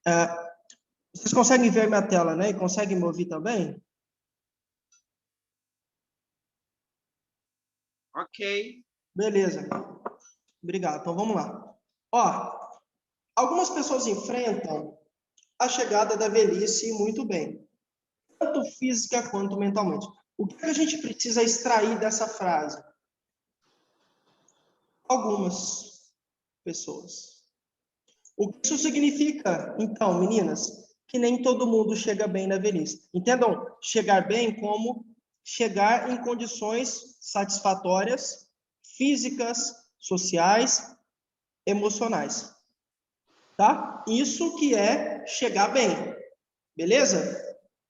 É, vocês conseguem ver minha tela, né? E conseguem me ouvir também? Ok. Beleza. Obrigado. Então, vamos lá. Ó, algumas pessoas enfrentam a chegada da velhice muito bem, tanto física quanto mentalmente. O que a gente precisa extrair dessa frase? Algumas pessoas. O que isso significa, então, meninas? Que nem todo mundo chega bem na velhice. Entendam chegar bem como chegar em condições satisfatórias, físicas, sociais, emocionais. Tá? Isso que é chegar bem. Beleza?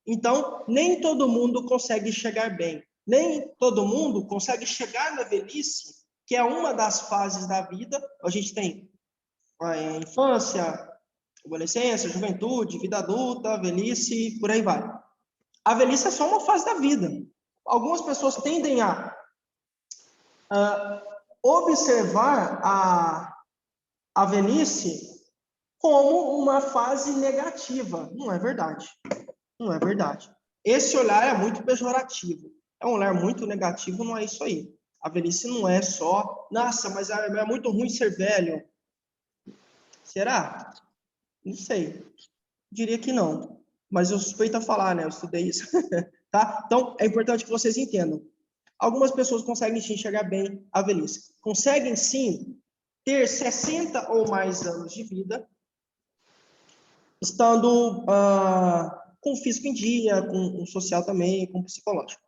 Então, nem todo mundo consegue chegar bem. Nem todo mundo consegue chegar na velhice, que é uma das fases da vida. A gente tem a infância, adolescência, juventude, vida adulta, velhice, por aí vai. A velhice é só uma fase da vida. Algumas pessoas tendem a observar a velhice como uma fase negativa. Não é verdade. Não é verdade. Esse olhar é muito pejorativo. É um olhar muito negativo, não é isso aí. A velhice não é só, nossa, mas é muito ruim ser velho. Será? Não sei. Diria que não. Mas eu suspeito a falar, né? Eu estudei isso. Tá? Então, é importante que vocês entendam. Algumas pessoas conseguem enxergar bem a velhice. Conseguem, sim, ter 60 ou mais anos de vida, estando com o físico em dia, com o social também, com o psicológico.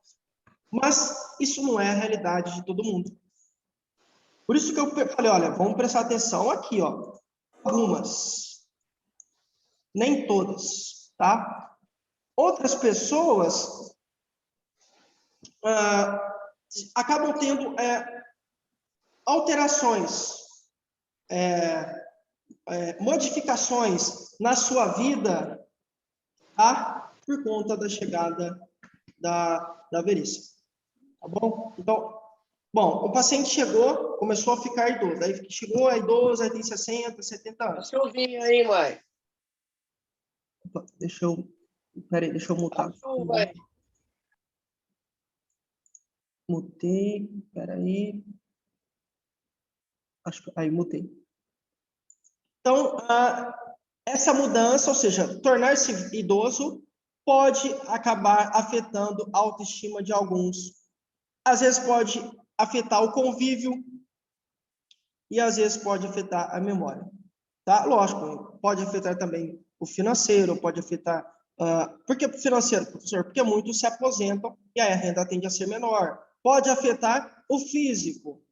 Mas isso não é a realidade de todo mundo. Por isso que eu falei, olha, vamos prestar atenção aqui, ó. Algumas, nem todas, tá? Outras pessoas acabam tendo alterações, modificações na sua vida, tá? Por conta da chegada da velhice. Tá bom? Então, bom, o paciente chegou, começou a ficar idoso. Aí chegou a idoso, aí tem 60, 70 anos. Seu vinho aí, mãe. Opa, peraí, deixa eu mutar. Mutei, peraí. Acho que aí mutei. Então, essa mudança, ou seja, tornar-se idoso, pode acabar afetando a autoestima de alguns. Às vezes pode afetar o convívio e às vezes pode afetar a memória. Tá? Lógico, pode afetar também o financeiro, pode afetar... por que financeiro, professor? Porque muitos se aposentam e aí a renda tende a ser menor. Pode afetar o físico,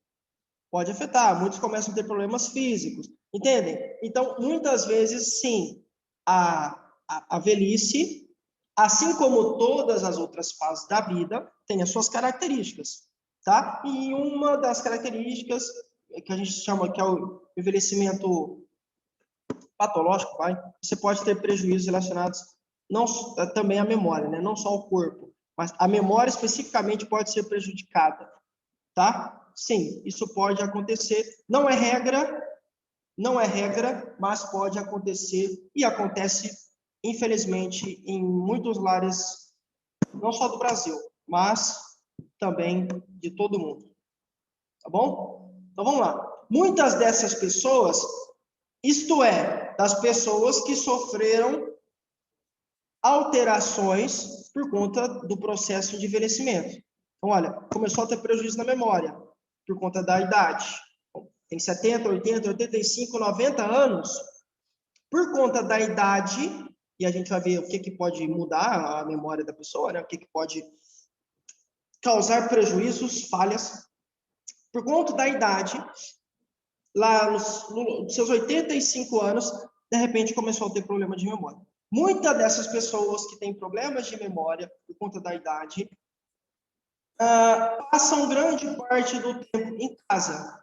pode afetar. Muitos começam a ter problemas físicos, entendem? Então, muitas vezes, sim, a velhice, assim como todas as outras fases da vida, tem as suas características, tá? E uma das características que a gente chama que é o envelhecimento patológico, vai, você pode ter prejuízos relacionados não também à memória, né? Não só ao corpo, mas a memória especificamente pode ser prejudicada, tá? Sim, isso pode acontecer. Não é regra, mas pode acontecer e acontece, infelizmente, em muitos lares, não só do Brasil, mas também de todo mundo. Tá bom? Então vamos lá. Muitas dessas pessoas, isto é, das pessoas que sofreram alterações por conta do processo de envelhecimento. Então, olha, começou a ter prejuízo na memória por conta da idade. Tem 70, 80, 85, 90 anos. Por conta da idade, e a gente vai ver o que pode mudar a memória da pessoa, né? O que pode causar prejuízos, falhas. Por conta da idade, lá nos seus 85 anos, de repente começou a ter problema de memória. Muitas dessas pessoas que têm problemas de memória por conta da idade passam grande parte do tempo em casa.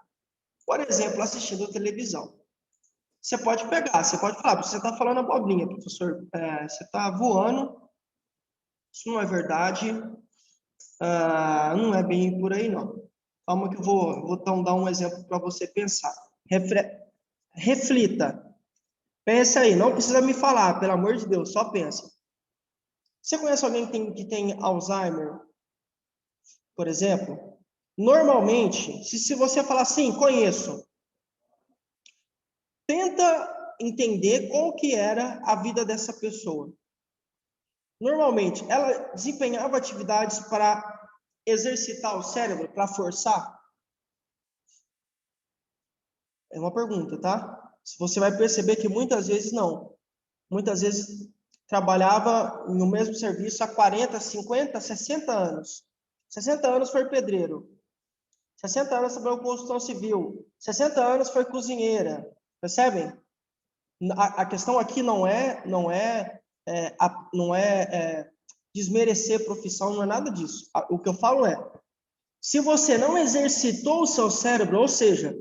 Por exemplo, assistindo televisão. Você pode pegar, você pode falar, você está falando abobrinha, professor, você está voando, isso não é verdade, não é bem por aí, não. Calma que eu vou então dar um exemplo para você pensar. Reflita. Pensa aí, não precisa me falar, pelo amor de Deus, só pensa. Você conhece alguém que tem Alzheimer, por exemplo? Normalmente, se você falar assim, conheço, tenta entender qual que era a vida dessa pessoa. Normalmente, ela desempenhava atividades para exercitar o cérebro, para forçar? É uma pergunta, tá? Você vai perceber que muitas vezes não. Muitas vezes trabalhava no mesmo serviço há 40, 50, 60 anos. 60 anos foi pedreiro. 60 anos trabalhou com construção civil. 60 anos foi cozinheira. Percebem? A questão aqui não é desmerecer profissão, não é nada disso. O que eu falo é, se você não exercitou o seu cérebro, ou seja,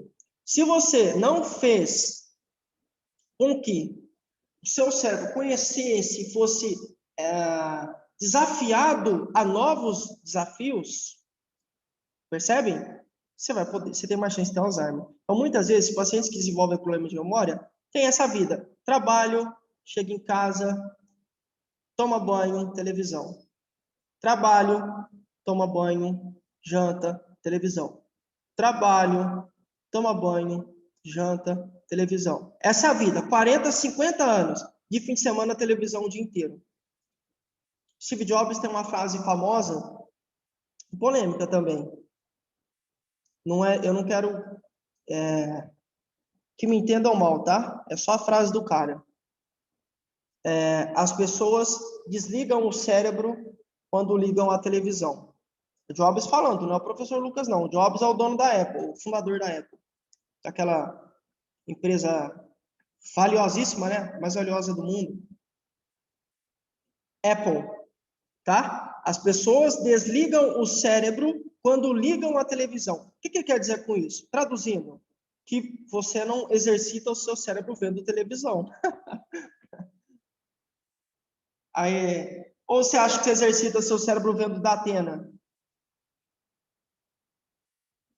se você não fez com que o seu cérebro conhecesse, fosse desafiado a novos desafios, percebem? Você tem mais chance de ter Alzheimer. Então, muitas vezes, pacientes que desenvolvem problemas de memória têm essa vida. Trabalho, chega em casa, toma banho, televisão. Trabalho, toma banho, janta, televisão. Trabalho, toma banho, janta, televisão. Essa é a vida. 40, 50 anos de fim de semana, televisão o dia inteiro. Steve Jobs tem uma frase famosa, polêmica também. Eu não quero que me entendam mal, tá? É só a frase do cara. As pessoas desligam o cérebro quando ligam a televisão. O Jobs falando, não é o professor Lucas, não. O Jobs é o dono da Apple, o fundador da Apple. Aquela empresa valiosíssima, né? Mais valiosa do mundo. Apple, tá? As pessoas desligam o cérebro quando ligam a televisão. O que ele quer dizer com isso? Traduzindo, que você não exercita o seu cérebro vendo televisão. Aí, ou você acha que você exercita o seu cérebro vendo Datena?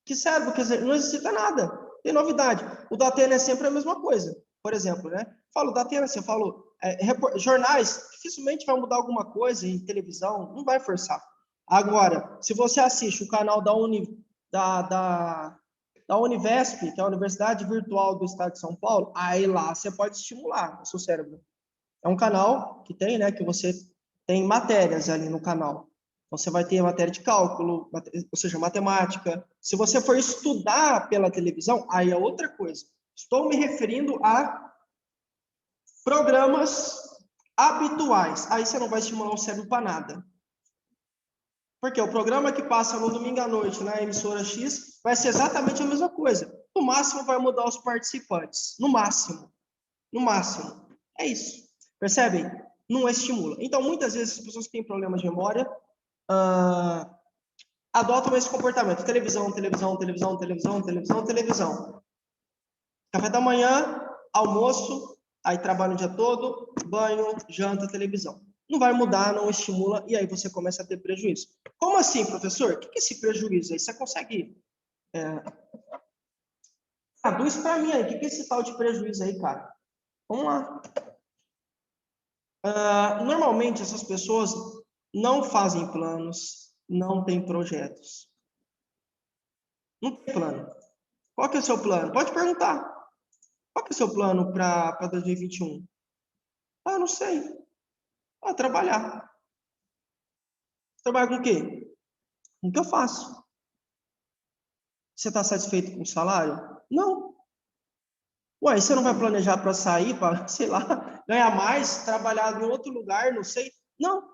Que cérebro? Quer dizer, não exercita nada. Tem novidade. O Datena é sempre a mesma coisa. Por exemplo, né? Falo Datena, você falou. Jornais, dificilmente vai mudar alguma coisa em televisão, não vai forçar. Agora, se você assiste o canal da Univesp, que é a Universidade Virtual do Estado de São Paulo, aí lá você pode estimular o seu cérebro. É um canal que tem, né, que você tem matérias ali no canal. Então, você vai ter matéria de cálculo, ou seja, matemática. Se você for estudar pela televisão, aí é outra coisa. Estou me referindo a programas habituais. Aí você não vai estimular o cérebro para nada. Porque o programa que passa no domingo à noite na emissora X vai ser exatamente a mesma coisa. No máximo vai mudar os participantes. No máximo. No máximo. É isso. Percebem? Não estimula. Então, muitas vezes, as pessoas que têm problemas de memória adotam esse comportamento. Televisão, televisão, televisão, televisão, televisão, televisão. Café da manhã, almoço, aí trabalha o dia todo, banho, janta, televisão. Não vai mudar, não estimula, e aí você começa a ter prejuízo. Como assim, professor? O que é esse prejuízo aí? Você consegue... Traduz para mim aí, o que é esse tal de prejuízo aí, cara? Vamos lá. Normalmente, essas pessoas não fazem planos, não têm projetos. Não tem plano. Qual que é o seu plano? Pode perguntar. Qual que é o seu plano para 2021? Eu não sei. Trabalhar. Trabalhar com o quê? Com o que eu faço. Você está satisfeito com o salário? Não. Ué, você não vai planejar para sair, para, sei lá, ganhar mais, trabalhar em outro lugar, não sei? Não.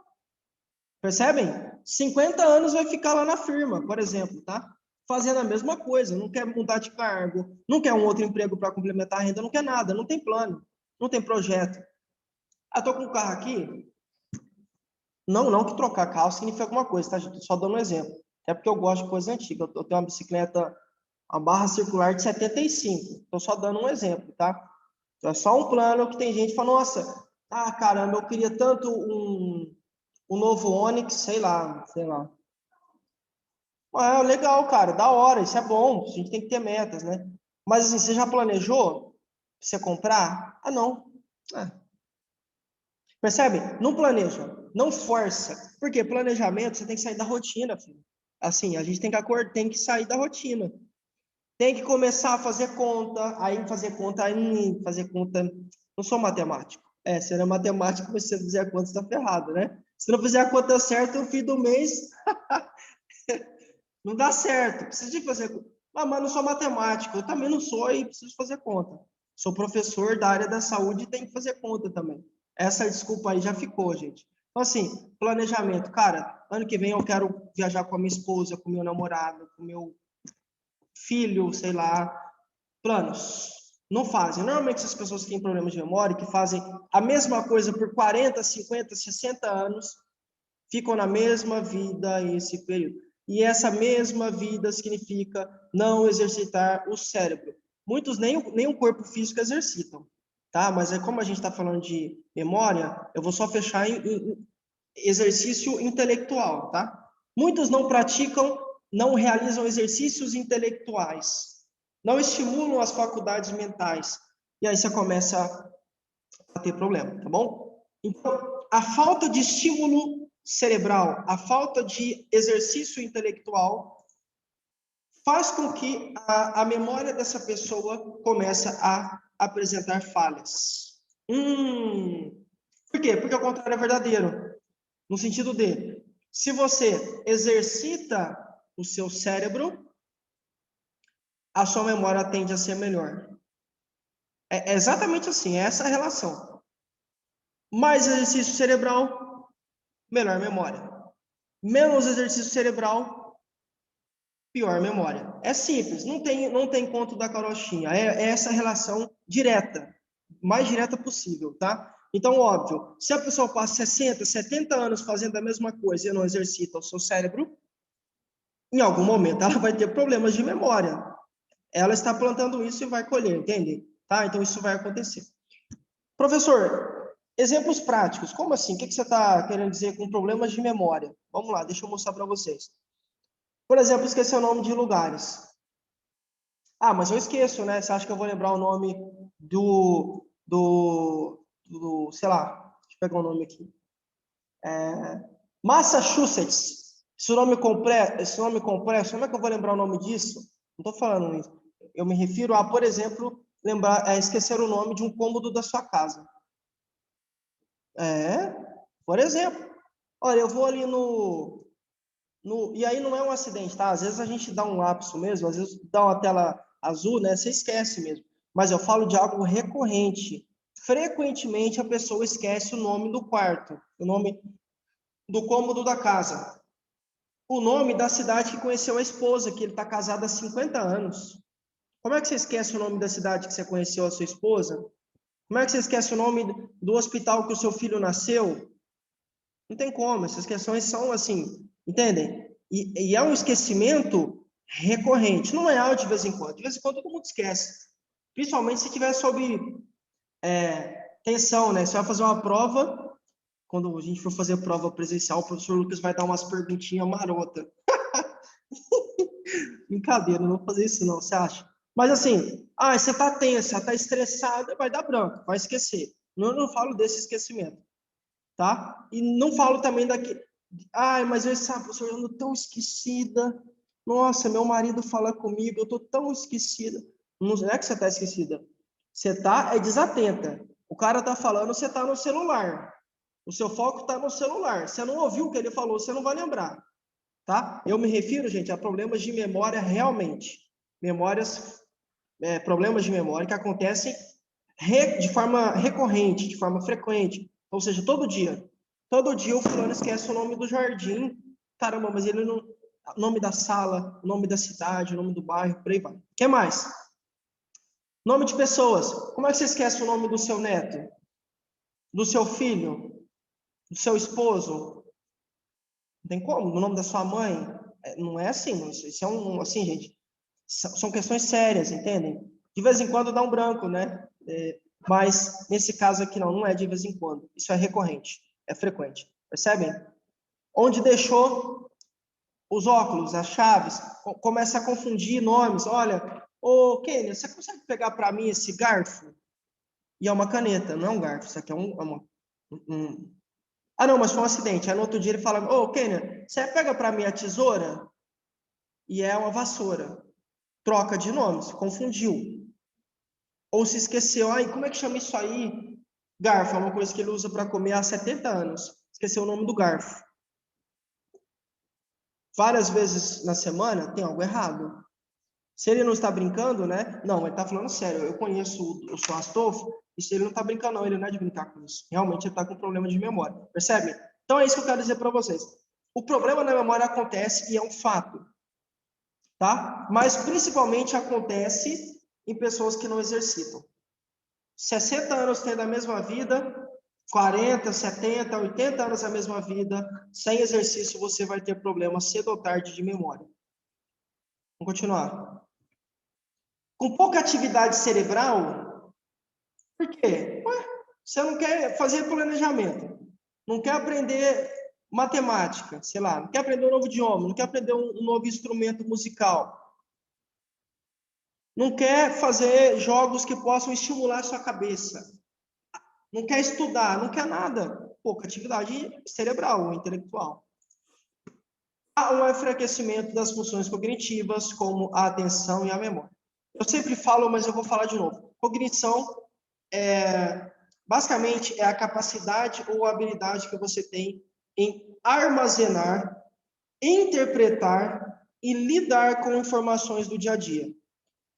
Percebem? 50 anos vai ficar lá na firma, por exemplo, tá? Fazendo a mesma coisa, não quer mudar de cargo, não quer um outro emprego para complementar a renda, não quer nada, não tem plano, não tem projeto. Tô com um carro aqui, não que trocar carro significa alguma coisa, tá, gente? Tô só dando um exemplo. Até porque eu gosto de coisa antiga. Eu tenho uma bicicleta, uma barra circular de 75. Tô só dando um exemplo, tá? É só um plano que tem gente que fala, nossa, caramba, eu queria tanto um novo Onix, sei lá. Legal, cara, da hora, isso é bom. A gente tem que ter metas, né? Mas assim, você já planejou você comprar? Não. Percebe? Não planeja, não força. Porque planejamento, você tem que sair da rotina, filho. Assim, a gente tem que sair da rotina. Tem que começar a fazer conta, fazer conta. Não sou matemático. Se não é matemático, você fizer a conta, você está ferrado, né? Se não fizer a conta certa, no fim do mês, não dá certo. Precisa de fazer conta. Mas não sou matemático, eu também não sou e preciso fazer conta. Sou professor da área da saúde e tenho que fazer conta também. Essa desculpa aí já ficou, gente. Então, assim, planejamento. Cara, ano que vem eu quero viajar com a minha esposa, com o meu namorado, com o meu filho, sei lá. Planos. Não fazem. Normalmente, essas pessoas que têm problemas de memória, que fazem a mesma coisa por 40, 50, 60 anos, ficam na mesma vida esse período. E essa mesma vida significa não exercitar o cérebro. Muitos nem o corpo físico exercitam, tá? Mas é como a gente está falando de memória, eu vou só fechar em exercício intelectual, tá? Muitos não praticam, não realizam exercícios intelectuais, não estimulam as faculdades mentais. E aí você começa a ter problema, tá bom? Então, a falta de estímulo cerebral, a falta de exercício intelectual faz com que a memória dessa pessoa comece a apresentar falhas. Por quê? Porque o contrário é verdadeiro. No sentido de, se você exercita o seu cérebro, a sua memória tende a ser melhor. É exatamente assim, é essa a relação. Mais exercício cerebral, melhor memória. Menos exercício cerebral, pior memória. É simples, não tem conto da carochinha. É essa relação direta, mais direta possível, tá? Então, óbvio, se a pessoa passa 60, 70 anos fazendo a mesma coisa e não exercita o seu cérebro, em algum momento ela vai ter problemas de memória. Ela está plantando isso e vai colher, entende? Tá? Então, isso vai acontecer. Professor, exemplos práticos. Como assim? O que você está querendo dizer com problemas de memória? Vamos lá, deixa eu mostrar para vocês. Por exemplo, esquecer o nome de lugares. Mas eu esqueço, né? Você acha que eu vou lembrar o nome sei lá, deixa eu pegar o nome aqui. Massachusetts. Esse nome completo, como é que eu vou lembrar o nome disso? Não estou falando isso. Eu me refiro a, por exemplo, esquecer o nome de um cômodo da sua casa. Por exemplo. Olha, eu vou ali e aí não é um acidente, tá? Às vezes a gente dá um lapso mesmo, às vezes dá uma tela azul, né? Você esquece mesmo. Mas eu falo de algo recorrente. Frequentemente a pessoa esquece o nome do quarto, o nome do cômodo da casa, o nome da cidade que conheceu a esposa, que ele está casado há 50 anos. Como é que você esquece o nome da cidade que você conheceu a sua esposa? Como é que você esquece o nome do hospital que o seu filho nasceu? Não tem como, essas questões são assim, entendem? E é um esquecimento recorrente, não é algo de vez em quando. De vez em quando todo mundo esquece. Principalmente se tiver sob tensão, né? Você vai fazer uma prova, quando a gente for fazer prova presencial, o professor Lucas vai dar umas perguntinhas marotas. Brincadeira, não vou fazer isso não, você acha? Mas assim, você tá tensa, tá estressada, vai dar branco, vai esquecer. Eu não falo desse esquecimento, tá? E não falo também daqui, mas eu, sabe, professor, eu ando tão esquecida. Nossa, meu marido fala comigo, eu tô tão esquecida. Não é que você tá esquecida. Você tá desatenta. O cara tá falando, você tá no celular. O seu foco tá no celular. Você não ouviu o que ele falou, você não vai lembrar. Tá? Eu me refiro, gente, a problemas de memória realmente. Problemas de memória que acontecem de forma recorrente, de forma frequente. Ou seja, todo dia. Todo dia o fulano esquece o nome do jardim. Caramba, mas ele não... O nome da sala, o nome da cidade, o nome do bairro, por aí vai. O que mais? Nome de pessoas. Como é que você esquece o nome do seu neto? Do seu filho? Do seu esposo? Não tem como? O nome da sua mãe? Não é assim. Isso é assim, gente. São questões sérias, entendem? De vez em quando dá um branco, né? Mas nesse caso aqui não é de vez em quando. Isso é recorrente, é frequente. Percebem? Onde deixou os óculos, as chaves, começa a confundir nomes. Olha, ô Kênia, você consegue pegar para mim esse garfo? e é uma caneta, não é um garfo. Isso aqui é Ah, não, mas foi um acidente. Aí no outro dia ele fala, ô, Kenner, você pega para mim a tesoura? E é uma vassoura. Troca de nome, se confundiu. Ou se esqueceu, ai, como é que chama isso aí? Garfo, é uma coisa que ele usa para comer há 70 anos. Esqueceu o nome do garfo. Várias vezes na semana tem algo errado. Se ele não está brincando, né? Não, ele está falando sério. Eu conheço o seu Astolfo, e se ele não está brincando, não, ele não é de brincar com isso. Realmente ele está com problema de memória. Percebe? Então é isso que eu quero dizer para vocês. O problema na memória acontece e é um fato. Tá? Mas principalmente acontece em pessoas que não exercitam. 60 anos tendo a mesma vida, 40, 70, 80 anos a mesma vida, sem exercício você vai ter problema cedo ou tarde de memória. Vamos continuar. Com pouca atividade cerebral, por quê? Você não quer fazer planejamento, não quer aprender matemática, sei lá, não quer aprender um novo idioma, não quer aprender um novo instrumento musical. Não quer fazer jogos que possam estimular sua cabeça. Não quer estudar, não quer nada. Pouca atividade cerebral ou intelectual. Há um enfraquecimento das funções cognitivas, como a atenção e a memória. Eu sempre falo, mas eu vou falar de novo. Cognição basicamente é a capacidade ou a habilidade que você tem em armazenar, interpretar e lidar com informações do dia a dia.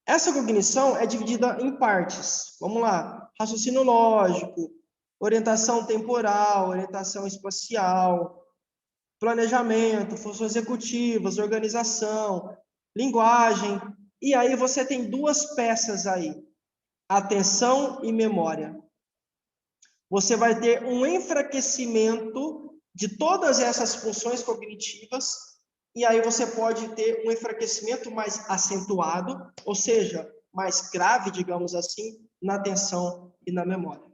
Essa cognição é dividida em partes. Vamos lá. Raciocínio lógico, orientação temporal, orientação espacial, planejamento, funções executivas, organização, linguagem. E aí você tem duas peças aí: atenção e memória. Você vai ter um enfraquecimento de todas essas funções cognitivas, e aí você pode ter um enfraquecimento mais acentuado, ou seja, mais grave, digamos assim, na atenção e na memória.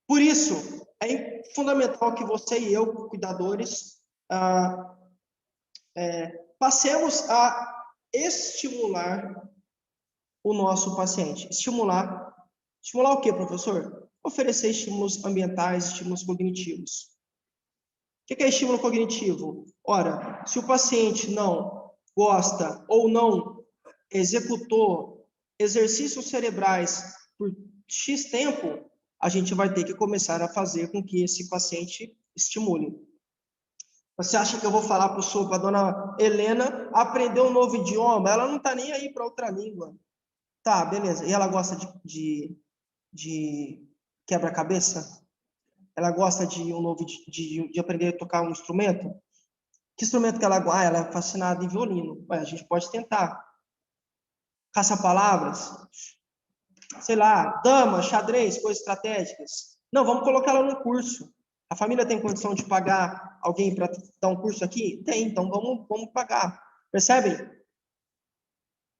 Por isso, é fundamental que você e eu, cuidadores, passemos a estimular o nosso paciente. Estimular o quê, professor? Oferecer estímulos ambientais, estímulos cognitivos. O que é estímulo cognitivo? Ora, se o paciente não gosta ou não executou exercícios cerebrais por X tempo, a gente vai ter que começar a fazer com que esse paciente estimule. Você acha que eu vou falar para a dona Helena aprender um novo idioma? Ela não está nem aí para outra língua. Tá, beleza. E ela gosta de quebra-cabeça? Ela gosta de de aprender a tocar um instrumento? Que instrumento que ela gosta? Ah, ela é fascinada em violino. Ué, a gente pode tentar. Caça-palavras? Sei lá, dama, xadrez, coisas estratégicas. Não, vamos colocar ela num curso. A família tem condição de pagar alguém para dar um curso aqui? Tem, então vamos pagar. Percebem?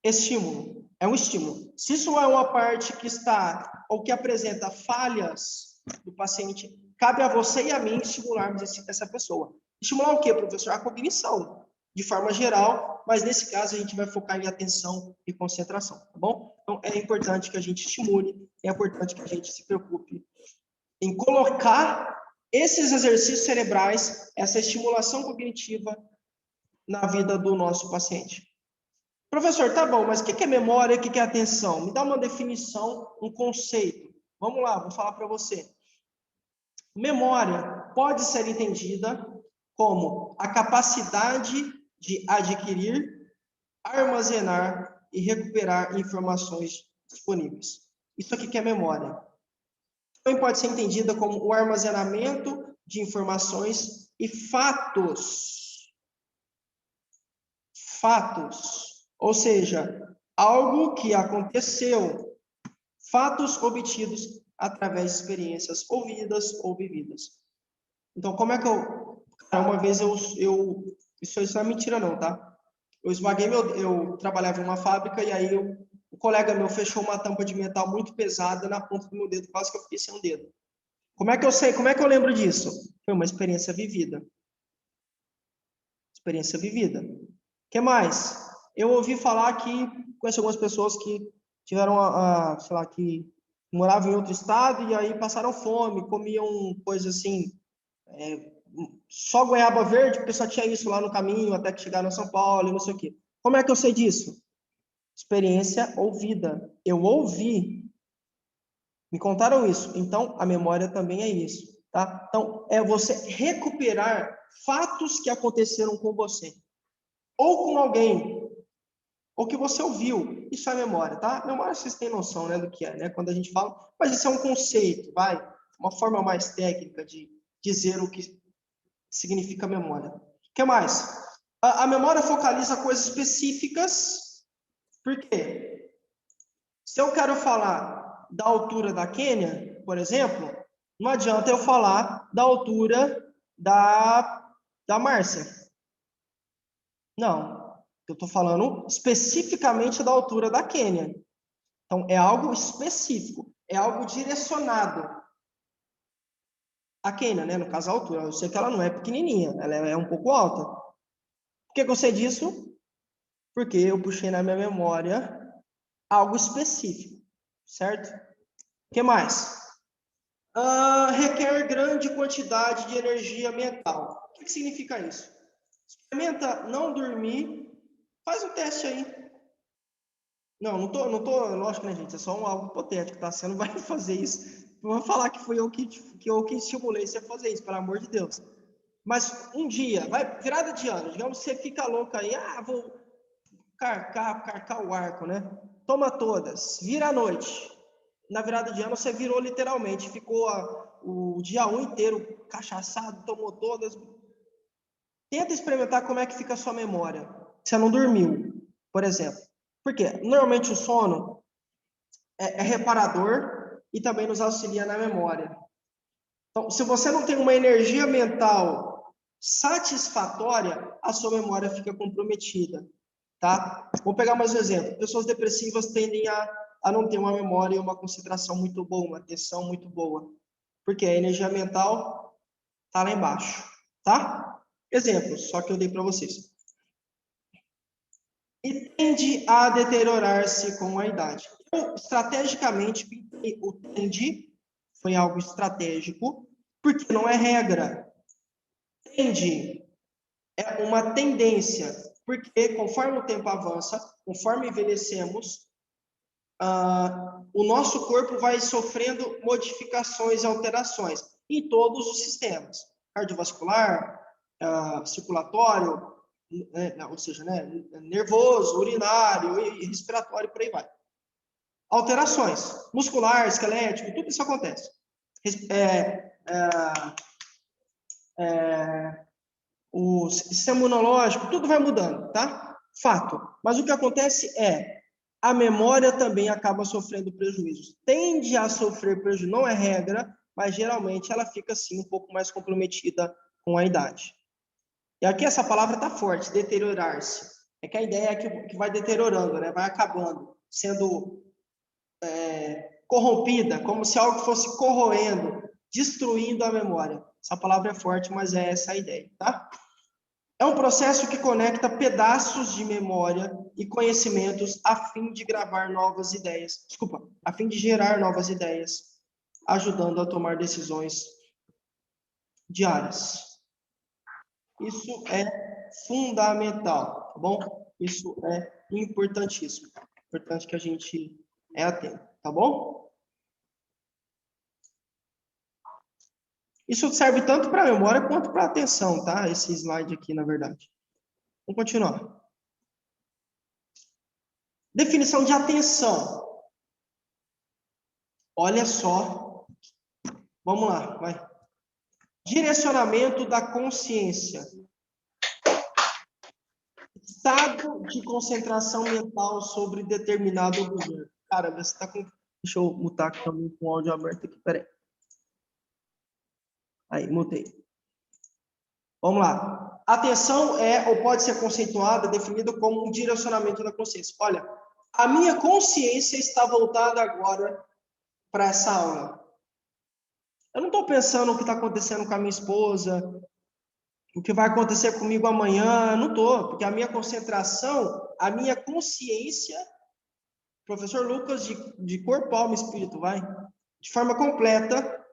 Estímulo. É um estímulo. Se isso é uma parte que está ou que apresenta falhas do paciente, cabe a você e a mim estimularmos essa pessoa. Estimular o quê, professor? A cognição, de forma geral, mas nesse caso a gente vai focar em atenção e concentração, tá bom? Então é importante que a gente estimule, é importante que a gente se preocupe em colocar esses exercícios cerebrais, essa estimulação cognitiva na vida do nosso paciente. Professor, tá bom, mas o que é memória, o que é atenção? Me dá uma definição, um conceito. Vamos lá, vou falar para você. Memória pode ser entendida como a capacidade de adquirir, armazenar e recuperar informações disponíveis. Isso aqui que é memória. Também pode ser entendida como o armazenamento de informações e fatos. Fatos. Ou seja, algo que aconteceu. Fatos obtidos através de experiências ouvidas ou vividas. Então, como é que uma vez isso não é mentira não, tá? Eu trabalhava em uma fábrica e aí o colega meu fechou uma tampa de metal muito pesada na ponta do meu dedo, quase que eu fiquei sem um dedo. Como é que eu sei? Como é que eu lembro disso? Foi uma experiência vivida. Experiência vivida. O que mais? Eu ouvi falar que conheço algumas pessoas que tiveram sei lá, que moravam em outro estado e aí passaram fome, comiam coisas assim, só goiaba verde, porque só tinha isso lá no caminho até que chegaram a São Paulo e não sei o quê. Como é que eu sei disso? Experiência ouvida. Eu ouvi. Me contaram isso. Então, a memória também é isso, tá? Então, é você recuperar fatos que aconteceram com você. Ou com alguém. Ou que você ouviu. Isso é memória, tá? Memória vocês têm noção, né, do que é, né? Quando a gente fala. Mas isso é um conceito, vai? Uma forma mais técnica de dizer o que significa memória. O que mais? A memória focaliza coisas específicas. Por quê? Se eu quero falar da altura da Quênia, por exemplo, não adianta eu falar da altura da Márcia. Não. Eu estou falando especificamente da altura da Quênia. Então, é algo específico. É algo direcionado. A Quênia, né? No caso, a altura. Eu sei que ela não é pequenininha. Ela é um pouco alta. Por que eu sei disso? Porque eu puxei na minha memória algo específico. Certo? O que mais? Requer grande quantidade de energia mental. O que significa isso? Experimenta não dormir. Faz um teste aí. Não tô, lógico, né, gente? É só algo hipotético, tá? Você não vai fazer isso. Não vou falar que fui eu que estimulei você a fazer isso, pelo amor de Deus. Mas um dia, vai, virada de ano, digamos que você fica louco aí, vou carcar o arco, né? Toma todas, vira a noite. Na virada de ano você virou literalmente, ficou o dia 1 inteiro cachaçado, tomou todas. Tenta experimentar como é que fica a sua memória. Você não dormiu, por exemplo. Por quê? Normalmente o sono é reparador e também nos auxilia na memória. Então, se você não tem uma energia mental satisfatória, a sua memória fica comprometida, tá? Vou pegar mais um exemplo. Pessoas depressivas tendem a não ter uma memória e uma concentração muito boa, uma atenção muito boa, porque a energia mental está lá embaixo, tá? Exemplos, só que eu dei para vocês. E tende a deteriorar-se com a idade. Eu, estrategicamente, o tende foi algo estratégico, porque não é regra. Tende é uma tendência, porque conforme o tempo avança, conforme envelhecemos, o nosso corpo vai sofrendo modificações e alterações em todos os sistemas, cardiovascular, circulatório, ou seja, né, nervoso, urinário e respiratório, por aí vai. Alterações, muscular, esquelético, tudo isso acontece. O sistema imunológico, tudo vai mudando, tá? Fato. Mas o que acontece é, a memória também acaba sofrendo prejuízos. Tende a sofrer prejuízo, não é regra, mas geralmente ela fica assim um pouco mais comprometida com a idade. E aqui essa palavra está forte, deteriorar-se. É que a ideia é que vai deteriorando, né? Vai acabando, sendo corrompida, como se algo fosse corroendo, destruindo a memória. Essa palavra é forte, mas é essa a ideia, tá? É um processo que conecta pedaços de memória e conhecimentos a fim de gravar novas ideias. Desculpa, a fim de gerar novas ideias, ajudando a tomar decisões diárias. Isso é fundamental, tá bom? Isso é importantíssimo. Importante que a gente é atento, tá bom? Isso serve tanto para a memória quanto para a atenção, tá? Esse slide aqui, na verdade. Vamos continuar. Definição de atenção. Olha só. Vamos lá, vai. Direcionamento da consciência. Estado de concentração mental sobre determinado objeto. Cara, você tá com... Deixa eu mutar aqui também com o áudio aberto aqui, peraí. Aí, mutei. Vamos lá. Atenção é, ou pode ser conceituada, definido como um direcionamento da consciência. Olha, a minha consciência está voltada agora para essa aula. Eu não estou pensando no que está acontecendo com a minha esposa, o que vai acontecer comigo amanhã, não estou, porque a minha concentração, a minha consciência, professor Lucas, de corpo, alma e espírito, vai. de forma completa,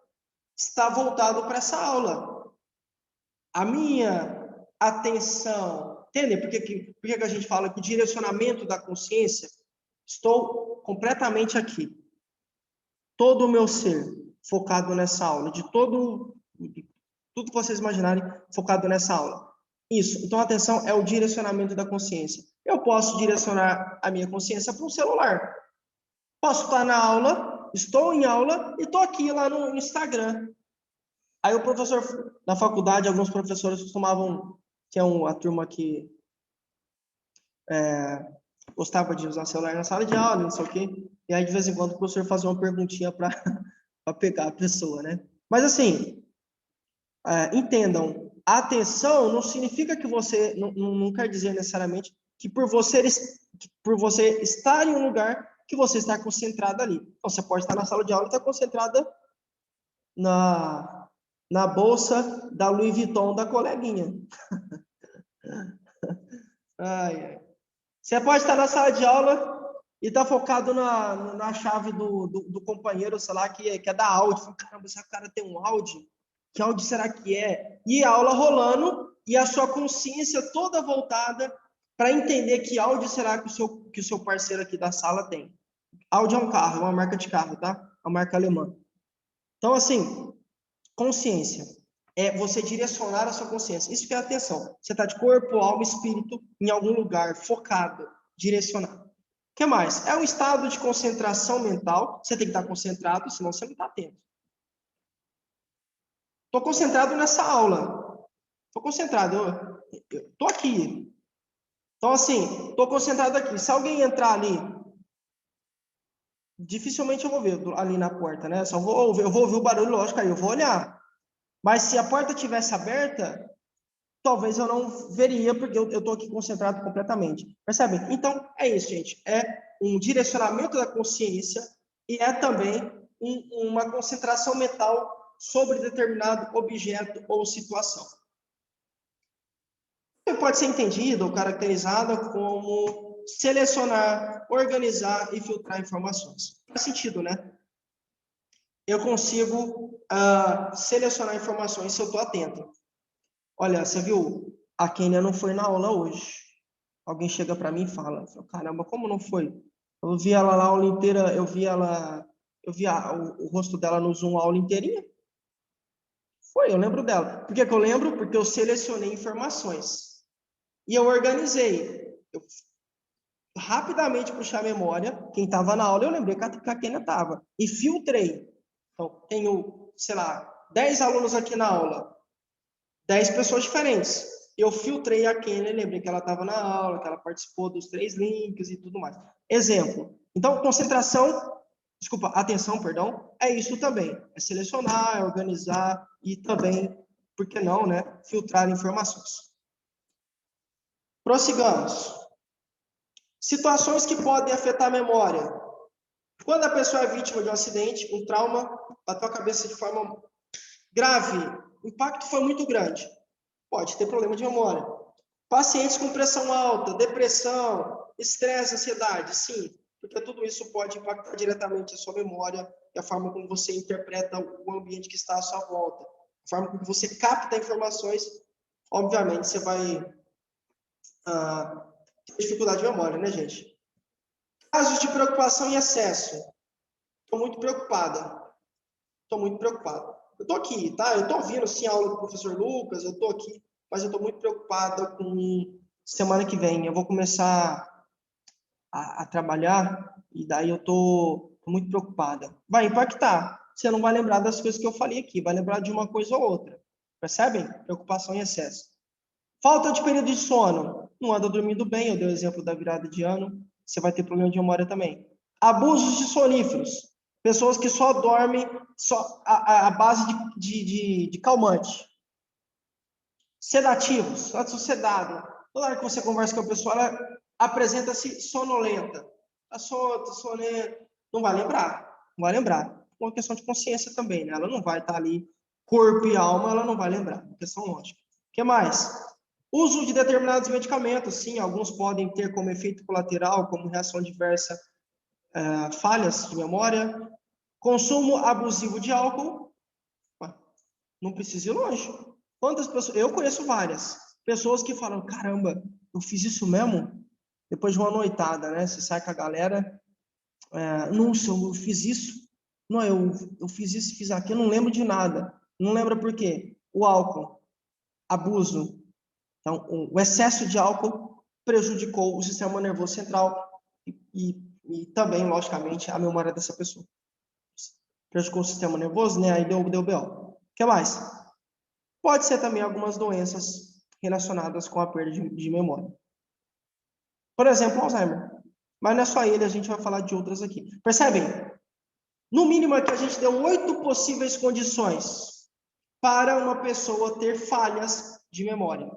está voltado para essa aula. A minha atenção, entende? Por que a gente fala que o direcionamento da consciência, estou completamente aqui. Todo o meu ser focado nessa aula, tudo que vocês imaginarem focado nessa aula. Isso. Então, a atenção é o direcionamento da consciência. Eu posso direcionar a minha consciência para um celular. Posso estar na aula, estou em aula e estou aqui lá no Instagram. Aí o professor, na faculdade, alguns professores costumavam, tinha a turma que gostava de usar celular na sala de aula, não sei o quê. E aí, de vez em quando, o professor fazia uma perguntinha para pegar a pessoa, né? Mas, assim, entendam, a atenção não significa que você, não quer dizer necessariamente que por você estar em um lugar que você está concentrado ali. Então, você pode estar na sala de aula e estar concentrada na bolsa da Louis Vuitton da coleguinha. Você pode estar na sala de aula e estar focado na chave do companheiro, sei lá, que é da Audi. Caramba, esse cara tem um Audi? Que Audi será que é? E a aula rolando e a sua consciência toda voltada para entender que Audi será que o seu parceiro aqui da sala tem. Audi é um carro, é uma marca de carro, tá? Uma marca alemã. Então, assim, consciência é você direcionar a sua consciência. Isso que é atenção. Você está de corpo, alma, espírito em algum lugar, focado, direcionado. O que mais? É um estado de concentração mental. Você tem que estar concentrado, senão você não está atento. Estou concentrado nessa aula. Estou concentrado. Eu estou aqui. Então, assim, estou concentrado aqui. Se alguém entrar ali, dificilmente eu vou ver ali na porta, né? Eu vou ouvir o barulho, lógico, aí eu vou olhar. Mas se a porta tivesse aberta, talvez eu não veria, porque eu estou aqui concentrado completamente. Percebe? Então, é isso, gente. É um direcionamento da consciência e é também uma concentração mental sobre determinado objeto ou situação. Pode ser entendida ou caracterizada como selecionar, organizar e filtrar informações. Faz sentido, né? Eu consigo selecionar informações se eu estou atento. Olha, você viu? A Kênia não foi na aula hoje. Alguém chega para mim e fala, caramba, como não foi? Eu vi ela lá a aula inteira, eu vi o rosto dela no Zoom a aula inteirinha. Foi, eu lembro dela. Por que eu lembro? Porque eu selecionei informações. E eu organizei. Eu rapidamente puxei a memória. Quem estava na aula, eu lembrei que a Kênia estava. E filtrei. Então, tenho, sei lá, 10 alunos aqui na aula. 10 pessoas diferentes. Eu filtrei a Kênia e lembrei que ela estava na aula, que ela participou dos 3 links e tudo mais. Exemplo. Então, atenção, perdão, é isso também. É selecionar, é organizar e também, por que não, né, filtrar informações. Prossigamos. Situações que podem afetar a memória. Quando a pessoa é vítima de um acidente, um trauma, bateu a cabeça de forma grave, o impacto foi muito grande. Pode ter problema de memória. Pacientes com pressão alta, depressão, estresse, ansiedade, sim, porque tudo isso pode impactar diretamente a sua memória e a forma como você interpreta o ambiente que está à sua volta. A forma como você capta informações, obviamente, você vai ter dificuldade de memória, né, gente? Casos de preocupação em excesso. Estou muito preocupada. Eu estou aqui, tá? Eu estou ouvindo, sim, a aula do professor Lucas, eu estou aqui, mas eu estou muito preocupada com semana que vem. Eu vou começar a trabalhar e daí eu estou muito preocupada. Vai impactar. Você não vai lembrar das coisas que eu falei aqui, vai lembrar de uma coisa ou outra. Percebem? Preocupação em excesso. Falta de período de sono. Não anda dormindo bem, eu dei o exemplo da virada de ano. Você vai ter problema de memória também. Abusos de soníferos. Pessoas que só dormem à base de calmante. Sedativos. Ela está sedada. Toda hora que você conversa com a pessoa, ela apresenta-se sonolenta. Está sonolenta. Não vai lembrar. Uma questão de consciência também, né? Ela não vai estar ali, corpo e alma, ela não vai lembrar. Uma questão lógica. O que mais? Uso de determinados medicamentos, sim, alguns podem ter como efeito colateral, como reação adversa, falhas de memória. Consumo abusivo de álcool. Não precisa ir longe. Quantas pessoas... Eu conheço várias pessoas que falam, caramba, eu fiz isso mesmo? Depois de uma noitada, né? Você sai com a galera... Nossa, eu fiz isso. Não, eu fiz isso, fiz aquilo, não lembro de nada. Não lembra por quê? O álcool, abuso. Então, o excesso de álcool prejudicou o sistema nervoso central e também, logicamente, a memória dessa pessoa. Prejudicou o sistema nervoso, né? Aí deu BO. O que mais? Pode ser também algumas doenças relacionadas com a perda de memória. Por exemplo, Alzheimer. Mas não é só ele, a gente vai falar de outras aqui. Percebem? No mínimo aqui a gente deu 8 possíveis condições para uma pessoa ter falhas de memória.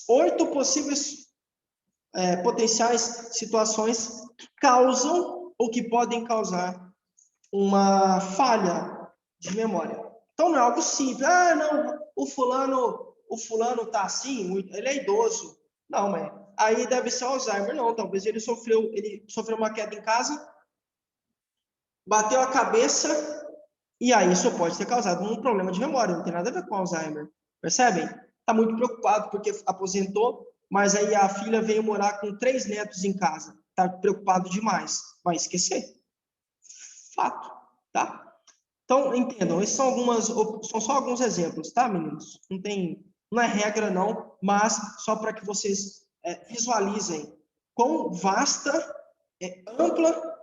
8 possíveis potenciais situações que causam ou que podem causar uma falha de memória. Então não é algo simples. Não, o fulano tá assim, ele é idoso. Não, mas aí deve ser Alzheimer. Não, talvez ele sofreu uma queda em casa, bateu a cabeça, e aí isso pode ter causado um problema de memória, não tem nada a ver com Alzheimer. Percebem? Está muito preocupado porque aposentou, mas aí a filha veio morar com 3 netos em casa. Está preocupado demais. Vai esquecer. Fato, tá? Então, entendam, esses são só alguns exemplos, tá, meninos? Não é regra, não, mas só para que vocês visualizem quão vasta, ampla,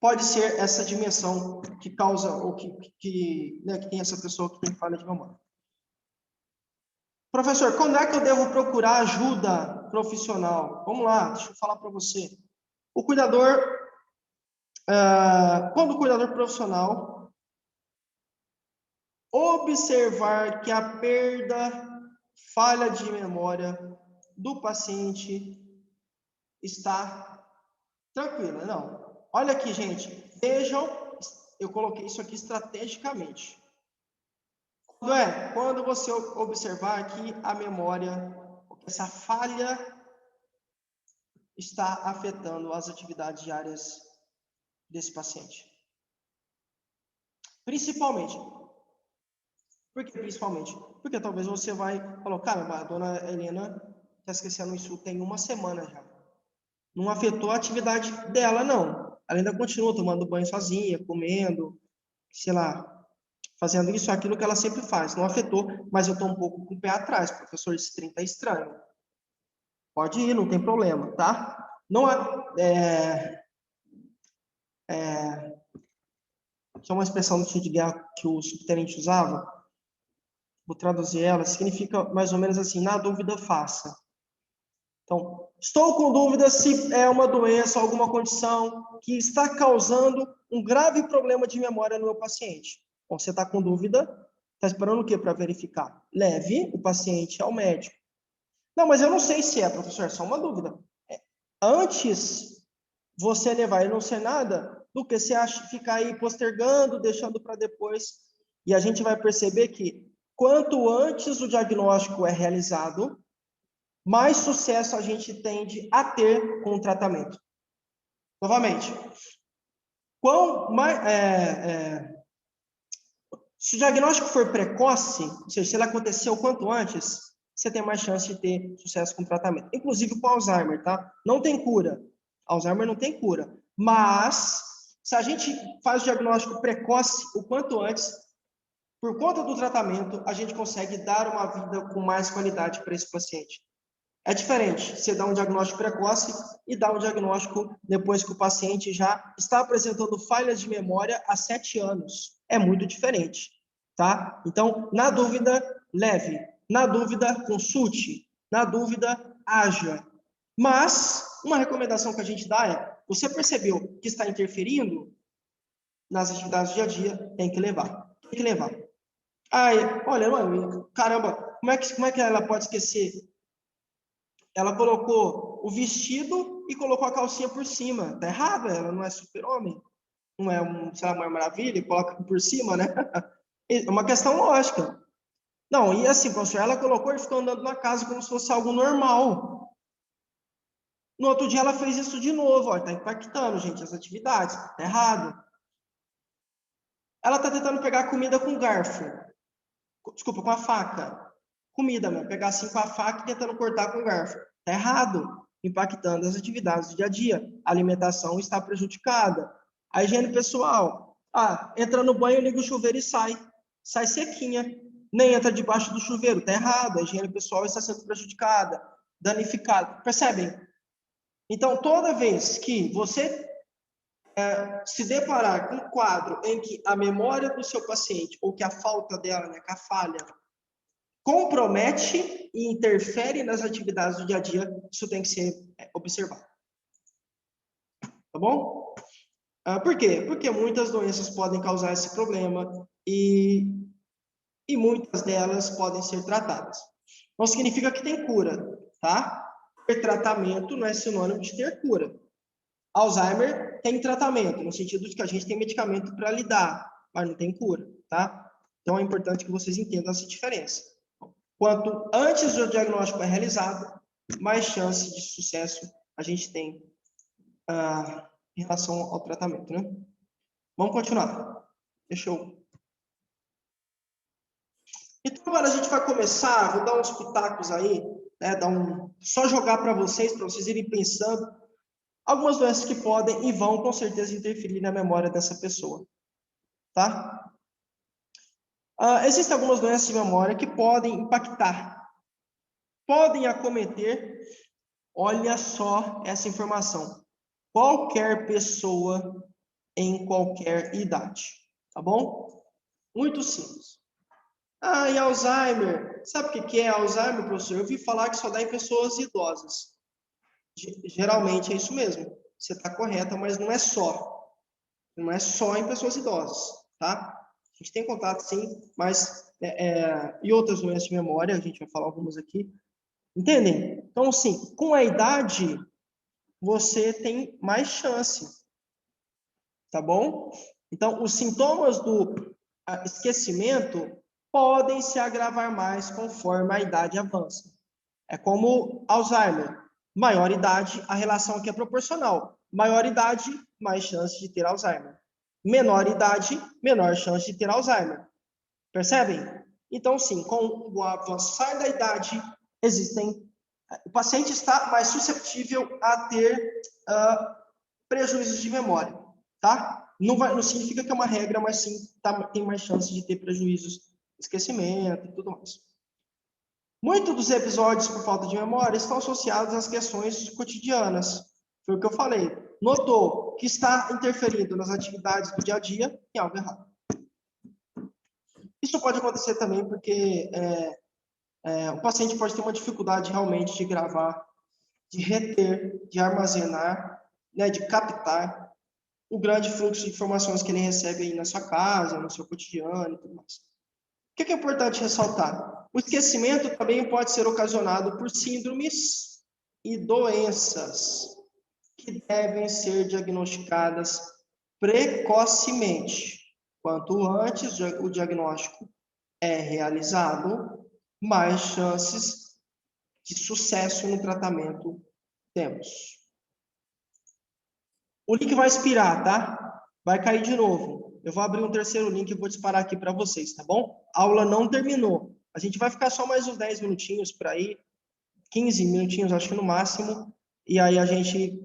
pode ser essa dimensão que causa, ou que tem essa pessoa que tem falha de memória. Professor, quando é que eu devo procurar ajuda profissional? Vamos lá, deixa eu falar para você. Quando o cuidador profissional observar que a falha de memória do paciente está tranquila. Não. Olha aqui, gente. Vejam, eu coloquei isso aqui estrategicamente. Quando você observar que a memória, essa falha está afetando as atividades diárias desse paciente. Principalmente. Por que principalmente? Porque talvez você vai falar, cara, a dona Helena está esquecendo isso tem uma semana já. Não afetou a atividade dela, não. Ela ainda continua tomando banho sozinha, comendo, sei lá, fazendo isso, aquilo que ela sempre faz. Não afetou, mas eu estou um pouco com o pé atrás. Professor, esse trem está estranho. Pode ir, não tem problema, tá? Não que é uma expressão do tiro de guerra que o subtenente usava. Vou traduzir ela. Significa mais ou menos assim: na dúvida, faça. Então, estou com dúvida se é uma doença, alguma condição que está causando um grave problema de memória no meu paciente. Bom, você está com dúvida, está esperando o quê para verificar? Leve o paciente ao médico. Não, mas eu não sei se é, professor, é só uma dúvida. Antes você levar e não ser nada, do que você ficar aí postergando, deixando para depois. E a gente vai perceber que quanto antes o diagnóstico é realizado, mais sucesso a gente tende a ter com o tratamento. Novamente, se o diagnóstico for precoce, ou seja, se ele aconteceu quanto antes, você tem mais chance de ter sucesso com o tratamento. Inclusive com Alzheimer, tá? Não tem cura. Alzheimer não tem cura. Mas, se a gente faz o diagnóstico precoce o quanto antes, por conta do tratamento, a gente consegue dar uma vida com mais qualidade para esse paciente. É diferente você dar um diagnóstico precoce e dar um diagnóstico depois que o paciente já está apresentando falhas de memória há 7 anos. É muito diferente, tá? Então, na dúvida, leve. Na dúvida, consulte. Na dúvida, haja. Mas, uma recomendação que a gente dá é, você percebeu que está interferindo nas atividades do dia a dia, tem que levar. Tem que levar. Olha, mano, caramba, como é que ela pode esquecer? Ela colocou o vestido e colocou a calcinha por cima. Tá errado, ela não é super-homem. Não é uma maravilha, coloca por cima, né? É uma questão lógica. Não, e assim, professor, ela colocou e ficou andando na casa como se fosse algo normal. No outro dia ela fez isso de novo, ó, tá impactando, gente, as atividades, tá errado. Ela tá tentando pegar comida com garfo. Desculpa, com a faca. Comida, né? Pegar assim com a faca e tentando cortar com o garfo. Tá errado, impactando as atividades do dia a dia. A alimentação está prejudicada. A higiene pessoal. Entra no banho, liga o chuveiro e sai. Sai sequinha. Nem entra debaixo do chuveiro. Tá errado. A higiene pessoal está sendo prejudicada, danificada. Percebem? Então, toda vez que você se deparar com um quadro em que a memória do seu paciente, ou que a falta dela, né, que a falha, compromete e interfere nas atividades do dia a dia, isso tem que ser observado. Tá bom? Por quê? Porque muitas doenças podem causar esse problema e muitas delas podem ser tratadas. Não significa que tem cura, tá? Ter tratamento não é sinônimo de ter cura. Alzheimer tem tratamento, no sentido de que a gente tem medicamento para lidar, mas não tem cura, tá? Então é importante que vocês entendam essa diferença. Quanto antes o diagnóstico é realizado, mais chance de sucesso a gente tem em relação ao tratamento, né? Vamos continuar. Deixa eu... Então, agora a gente vai começar, vou dar uns pitacos aí, né? Só jogar para vocês irem pensando algumas doenças que podem e vão, com certeza, interferir na memória dessa pessoa, tá? Existem algumas doenças de memória que podem impactar, podem acometer, olha só essa informação, qualquer pessoa em qualquer idade, tá bom? Muito simples. E Alzheimer, sabe o que é Alzheimer, professor? Eu ouvi falar que só dá em pessoas idosas. Geralmente é isso mesmo, você está correta, mas não é só. Não é só em pessoas idosas, tá? A gente tem contato, sim, mas... e outras doenças de memória, a gente vai falar algumas aqui. Entendem? Então, assim, com a idade, você tem mais chance, tá bom? Então, os sintomas do esquecimento podem se agravar mais conforme a idade avança. É como Alzheimer. Maior idade, a relação aqui é proporcional. Maior idade, mais chance de ter Alzheimer. Menor idade, menor chance de ter Alzheimer. Percebem? Então, sim, com o avançar da idade, o paciente está mais suscetível a ter prejuízos de memória, tá? Não significa que é uma regra, mas sim tem mais chance de ter prejuízos, esquecimento e tudo mais. Muitos dos episódios por falta de memória estão associados às questões cotidianas. Foi o que eu falei. Notou que está interferindo nas atividades do dia a dia, tem algo errado. Isso pode acontecer também porque o paciente pode ter uma dificuldade realmente de gravar, de reter, de armazenar, né, de captar o grande fluxo de informações que ele recebe aí na sua casa, no seu cotidiano e tudo mais. O que é importante ressaltar? O esquecimento também pode ser ocasionado por síndromes e doenças que devem ser diagnosticadas precocemente. Quanto antes o diagnóstico é realizado, mais chances de sucesso no tratamento temos. O link vai expirar, tá? Vai cair de novo. Eu vou abrir um terceiro link e vou disparar aqui para vocês, tá bom? A aula não terminou. A gente vai ficar só mais uns 10 minutinhos para aí, 15 minutinhos, acho que no máximo, e aí a gente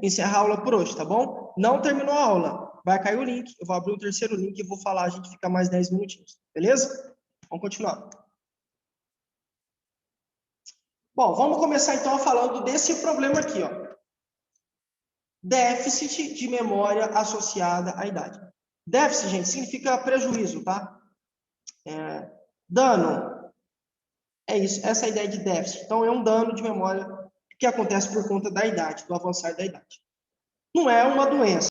encerra a aula por hoje, tá bom? Não terminou a aula. Vai cair o link, eu vou abrir um terceiro link e vou falar, a gente fica mais 10 minutinhos, beleza? Vamos continuar. Bom, vamos começar então falando desse problema aqui, ó. Déficit de memória associada à idade. Déficit, gente, significa prejuízo, tá? Dano. É isso, essa é a ideia de déficit. Então, é um dano de memória que acontece por conta da idade, do avançar da idade. Não é uma doença.